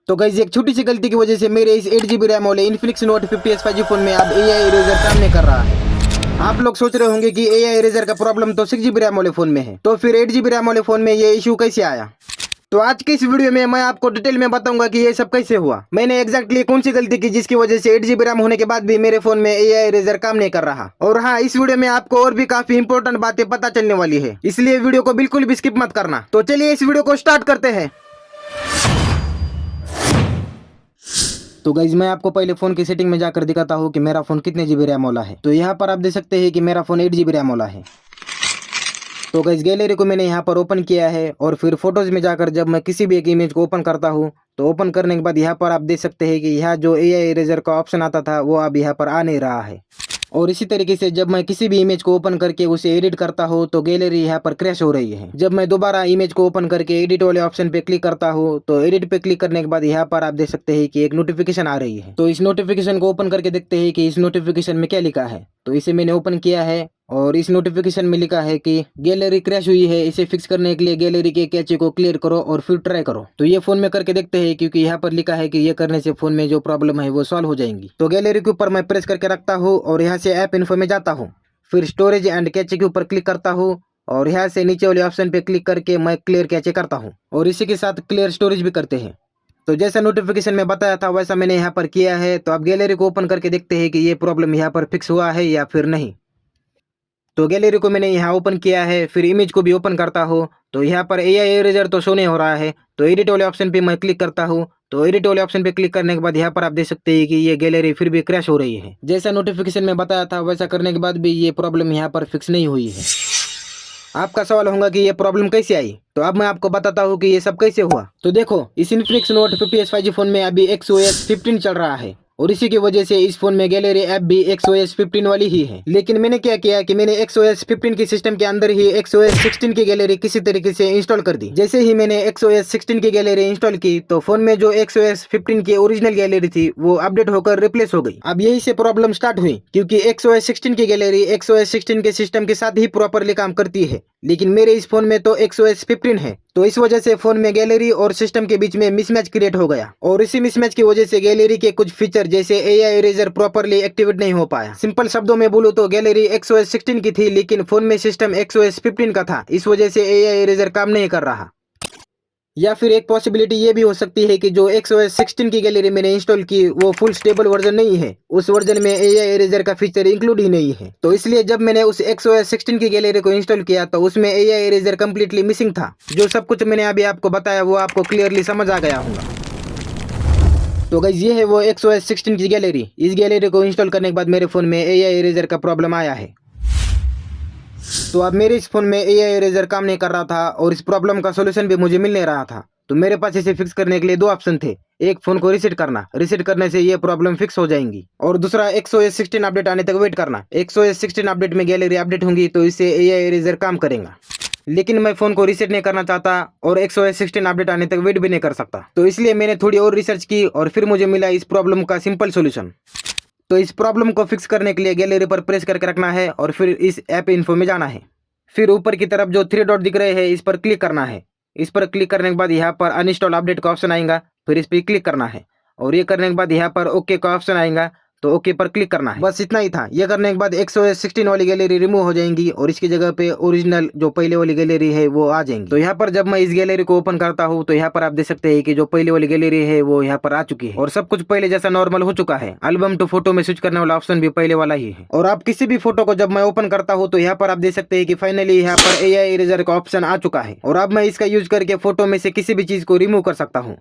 तो गाइस एक छोटी सी गलती की वजह से मेरे इस 8 GB रैम वाले Infinix note 50S 5G phone में अब AI इरेजर काम नहीं कर रहा है। आप लोग सोच रहे होंगे कि AI इरेजर का प्रॉब्लम तो 6 GB रैम वाले फोन में है, तो फिर 8 GB रैम वाले फोन में ये इशू कैसे आया? तो आज के इस वीडियो में मैं आपको डिटेल में बताऊंगा कि ये सब कैसे हुआ, मैंने एग्जैक्टली कौन सी गलती की जिसकी वजह से 8 GB रैम होने के बाद भी मेरे फोन में AI इरेजर काम नहीं कर रहा। और हाँ, इस वीडियो में आपको और भी काफी इंपॉर्टेंट बातें पता चलने वाली है, इसलिए वीडियो को बिल्कुल भी स्किप मत करना। तो चलिए इस वीडियो को स्टार्ट करते हैं। तो गाइज मैं आपको पहले फोन की सेटिंग में जाकर दिखाता हूँ कि मेरा फोन कितने GB रैम वाला है। तो यहाँ पर आप देख सकते हैं कि मेरा फोन 8 GB रैम वाला है। तो गाइज गैलरी को मैंने यहाँ पर ओपन किया है और फिर फोटोज में जाकर जब मैं किसी भी एक इमेज को ओपन करता हूँ तो ओपन करने के बाद यहाँ पर आप देख सकते हैं कि यहाँ जो AI इरेजर का ऑप्शन आता था वो अब यहाँ पर आ नहीं रहा है। और इसी तरीके से जब मैं किसी भी इमेज को ओपन करके उसे एडिट करता हूँ तो गैलरी यहाँ पर क्रैश हो रही है। जब मैं दोबारा इमेज को ओपन करके एडिट वाले ऑप्शन पे क्लिक करता हूँ तो एडिट पे क्लिक करने के बाद यहाँ पर आप देख सकते हैं कि एक नोटिफिकेशन आ रही है। तो इस नोटिफिकेशन को ओपन करके देखते हैं कि इस नोटिफिकेशन में क्या लिखा है। तो इसे मैंने ओपन किया है और इस नोटिफिकेशन में लिखा है कि गैलरी क्रैश हुई है, इसे फिक्स करने के लिए गैलरी के कैचे को क्लियर करो और फिर ट्राई करो। तो ये फोन में करके देखते हैं क्योंकि यहाँ पर लिखा है कि ये करने से फोन में जो प्रॉब्लम है वो सॉल्व हो जाएंगी। तो गैलरी के ऊपर मैं प्रेस करके रखता हूँ और यहाँ से ऐप इन्फो में जाता हूँ, फिर स्टोरेज एंड कैचे के ऊपर क्लिक करता हूँ और यहाँ से नीचे वाले ऑप्शन पे क्लिक करके मैं क्लियर कैचे करता हूँ और इसी के साथ क्लियर स्टोरेज भी करते हैं। तो जैसा नोटिफिकेशन में बताया था वैसा मैंने यहाँ पर किया है। तो अब गैलरी को ओपन करके देखते हैं कि ये प्रॉब्लम यहाँ पर फिक्स हुआ है या फिर नहीं। तो गैलरी को मैंने यहाँ ओपन किया है, फिर इमेज को भी ओपन करता हूँ तो यहाँ पर AI इरेजर तो शो नहीं हो रहा है। तो एडिट वाले ऑप्शन पे मैं क्लिक करता हूँ। तो एडिट वाले ऑप्शन पे क्लिक करने के बाद यहाँ पर आप देख सकते हैं कि ये गैलरी फिर भी क्रैश हो रही है। जैसा नोटिफिकेशन में बताया था वैसा करने के बाद भी ये प्रॉब्लम यहाँ पर फिक्स नहीं हुई है। आपका सवाल होगा कि ये प्रॉब्लम कैसे आई, तो अब मैं आपको बताता हूँ कि ये सब कैसे हुआ। तो देखो, इस Infinix note 50S 5G phone में अभी XOS 15 चल रहा है और इसी की वजह से इस फोन में गैलरी ऐप भी XOS 15 वाली ही है। लेकिन मैंने क्या किया कि मैंने XOS 15 के सिस्टम के अंदर ही XOS 16 की गैलरी किसी तरीके से इंस्टॉल कर दी। जैसे ही मैंने XOS 16 की गैलरी इंस्टॉल की तो फोन में जो XOS 15 की ओरिजिनल गैलरी थी वो अपडेट होकर रिप्लेस हो गई। अब यही से प्रॉब्लम स्टार्ट हुई क्योंकि XOS 16 की गैलरी XOS 16 के सिस्टम के साथ ही प्रॉपरली काम करती है, लेकिन मेरे इस फोन में तो XOS 15 है। तो इस वजह से फोन में गैलरी और सिस्टम के बीच में मिसमैच क्रिएट हो गया और इसी मिसमैच की वजह से गैलरी के कुछ फीचर जैसे AI इरेजर प्रॉपरली एक्टिवेट नहीं हो पाया। सिंपल शब्दों में बोलूं तो गैलरी XOS 16 की थी लेकिन फोन में सिस्टम XOS 15 का था, इस वजह से AI इरेजर काम नहीं कर रहा। या फिर एक पॉसिबिलिटी ये भी हो सकती है कि जो XOS 16 की गैलरी मैंने इंस्टॉल की वो फुल स्टेबल वर्जन नहीं है, उस वर्जन में AI इरेजर का फीचर इंक्लूड ही नहीं है। तो इसलिए जब मैंने उस XOS 16 की गैलरी को इंस्टॉल किया तो उसमें AI इरेजर कंप्लीटली मिसिंग था। जो सब कुछ मैंने अभी आपको बताया वो आपको क्लियरली समझ आ गया होगा। तो गाइस ये है वो XOS 16 की गैलरी। इस गैलरी को इंस्टॉल करने के बाद मेरे फोन में AI इरेजर का प्रॉब्लम आया है। तो अब मेरे इस फोन में AI इरेजर काम नहीं कर रहा था और इस प्रॉब्लम का सोल्यूशन भी मुझे मिल नहीं रहा था। तो मेरे पास इसे फिक्स करने के लिए दो ऑप्शन थे, एक फोन को रीसेट करना, रीसेट करने से ये प्रॉब्लम फिक्स हो जाएंगी, और दूसरा XOS 16 अपडेट आने तक वेट करना। XOS 16 अपडेट में गैलरी अपडेट होंगी तो इससे AI इरेजर काम करेगा। लेकिन मैं फोन को रीसेट नहीं करना चाहता और XOS 16 अपडेट आने तक वेट भी नहीं कर सकता। तो इसलिए मैंने थोड़ी और रिसर्च की और फिर मुझे मिला इस प्रॉब्लम का सिंपल सोल्यूशन। तो इस प्रॉब्लम को फिक्स करने के लिए गैलरी पर प्रेस करके रखना है और फिर इस ऐप इन्फो में जाना है। फिर ऊपर की तरफ जो 3 डॉट दिख रहे हैं इस पर क्लिक करना है। इस पर क्लिक करने के बाद यहाँ पर अनइंस्टॉल अपडेट का ऑप्शन आएगा, फिर इस पर क्लिक करना है और ये करने के बाद यहाँ पर ओके का ऑप्शन आएगा तो ओके पर क्लिक करना है। बस इतना ही था। ये करने के बाद XOS 16 वाली गैलरी रिमूव हो जाएंगी और इसकी जगह पे ओरिजिनल जो पहले वाली गैलरी है वो आ जाएंगी। तो यहाँ पर जब मैं इस गैलरी को ओपन करता हूँ तो यहाँ पर आप देख सकते हैं कि जो पहले वाली गैलरी है वो यहाँ पर आ चुकी है और सब कुछ पहले जैसा नॉर्मल हो चुका है। एल्बम टू फोटो में स्विच करने वाला ऑप्शन भी पहले वाला ही है। और आप किसी भी फोटो को जब मैं ओपन करता हूँ तो यहाँ पर आप देख सकते हैं कि फाइनली यहाँ पर AI इरेजर का ऑप्शन आ चुका है और अब मैं इसका यूज करके फोटो में से किसी भी चीज को रिमूव कर सकता हूँ।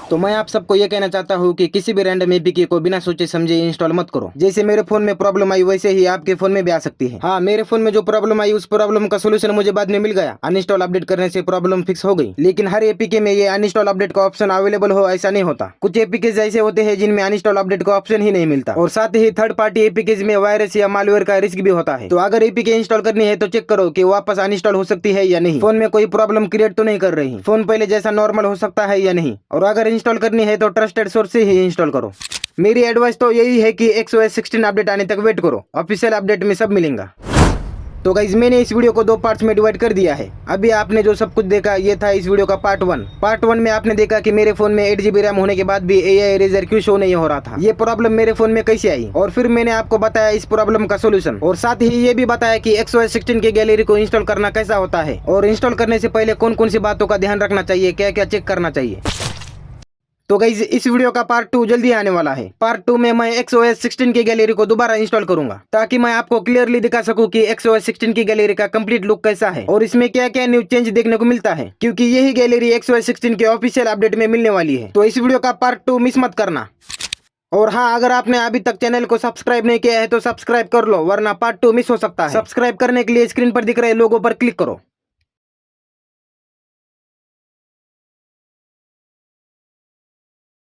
तो मैं आप सबको ये कहना चाहता हूँ कि किसी भी रैंडम एपीके को बिना सोचे समझे इंस्टॉल मत करो। जैसे मेरे फोन में प्रॉब्लम आई वैसे ही आपके फोन में भी आ सकती है। हाँ, मेरे फोन में जो प्रॉब्लम आई उस प्रॉब्लम का सोल्यूशन मुझे बाद में मिल गया, अनइंस्टॉल अपडेट करने से प्रॉब्लम फिक्स हो गई। लेकिन हर एपीके में ये अनइंस्टॉल अपडेट का ऑप्शन अवेलेबल हो ऐसा नहीं होता। कुछ एपीकेज ऐसे होते हैं जिनमें अनइंस्टॉल अपडेट का ऑप्शन ही नहीं मिलता और साथ ही थर्ड पार्टी एपीकेज में वायरस या मालवेयर का रिस्क भी होता है। तो अगर एपीके इंस्टॉल करनी है तो चेक करो कि वापस अनइंस्टॉल हो सकती है या नहीं, फोन में कोई प्रॉब्लम क्रिएट तो नहीं कर रही, फोन पहले जैसा नॉर्मल हो सकता है या नहीं, और अगर इंस्टॉल करनी है तो ट्रस्टेड सोर्स से ही इंस्टॉल करो। मेरी एडवाइस तो यही है कि XOS 16 अपडेट आने तक वेट करो, ऑफिशियल अपडेट में सब मिलेगा। तो गाइज मैंने इस वीडियो को 2 पार्ट्स में डिवाइड कर दिया है। अभी आपने जो सब कुछ देखा ये था इस वीडियो का पार्ट 1। पार्ट 1 में आपने देखा कि मेरे फोन में 8 GB रैम होने के बाद भी AI इरेजर क्यों शो नहीं हो रहा था, ये प्रॉब्लम मेरे फोन में कैसे आई, और फिर मैंने आपको बताया इस प्रॉब्लम का सोल्यूशन, और साथ ही ये भी बताया कि XOS 16 की गैलरी को इंस्टॉल करना कैसा होता है, और इंस्टॉल करने से पहले कौन कौन सी बातों का ध्यान रखना चाहिए, क्या क्या चेक करना चाहिए। तो गाइज इस वीडियो का पार्ट 2 जल्दी आने वाला है। पार्ट 2 में मैं XOS 16 की गैलरी को दोबारा इंस्टॉल करूंगा, ताकि मैं आपको क्लियरली दिखा सकूं कि XOS 16 की गैलरी का कंप्लीट लुक कैसा है और इसमें क्या क्या न्यू चेंज देखने को मिलता है, क्योंकि यही गैलरी XOS 16 के ऑफिशियल अपडेट में मिलने वाली है। तो इस वीडियो का पार्ट 2 मिस मत करना। और हाँ, अगर आपने अभी तक चैनल को सब्सक्राइब नहीं किया है तो सब्सक्राइब कर लो, वरना पार्ट 2 मिस हो सकता है। सब्सक्राइब करने के लिए स्क्रीन पर दिख रहे लोगों पर क्लिक करो।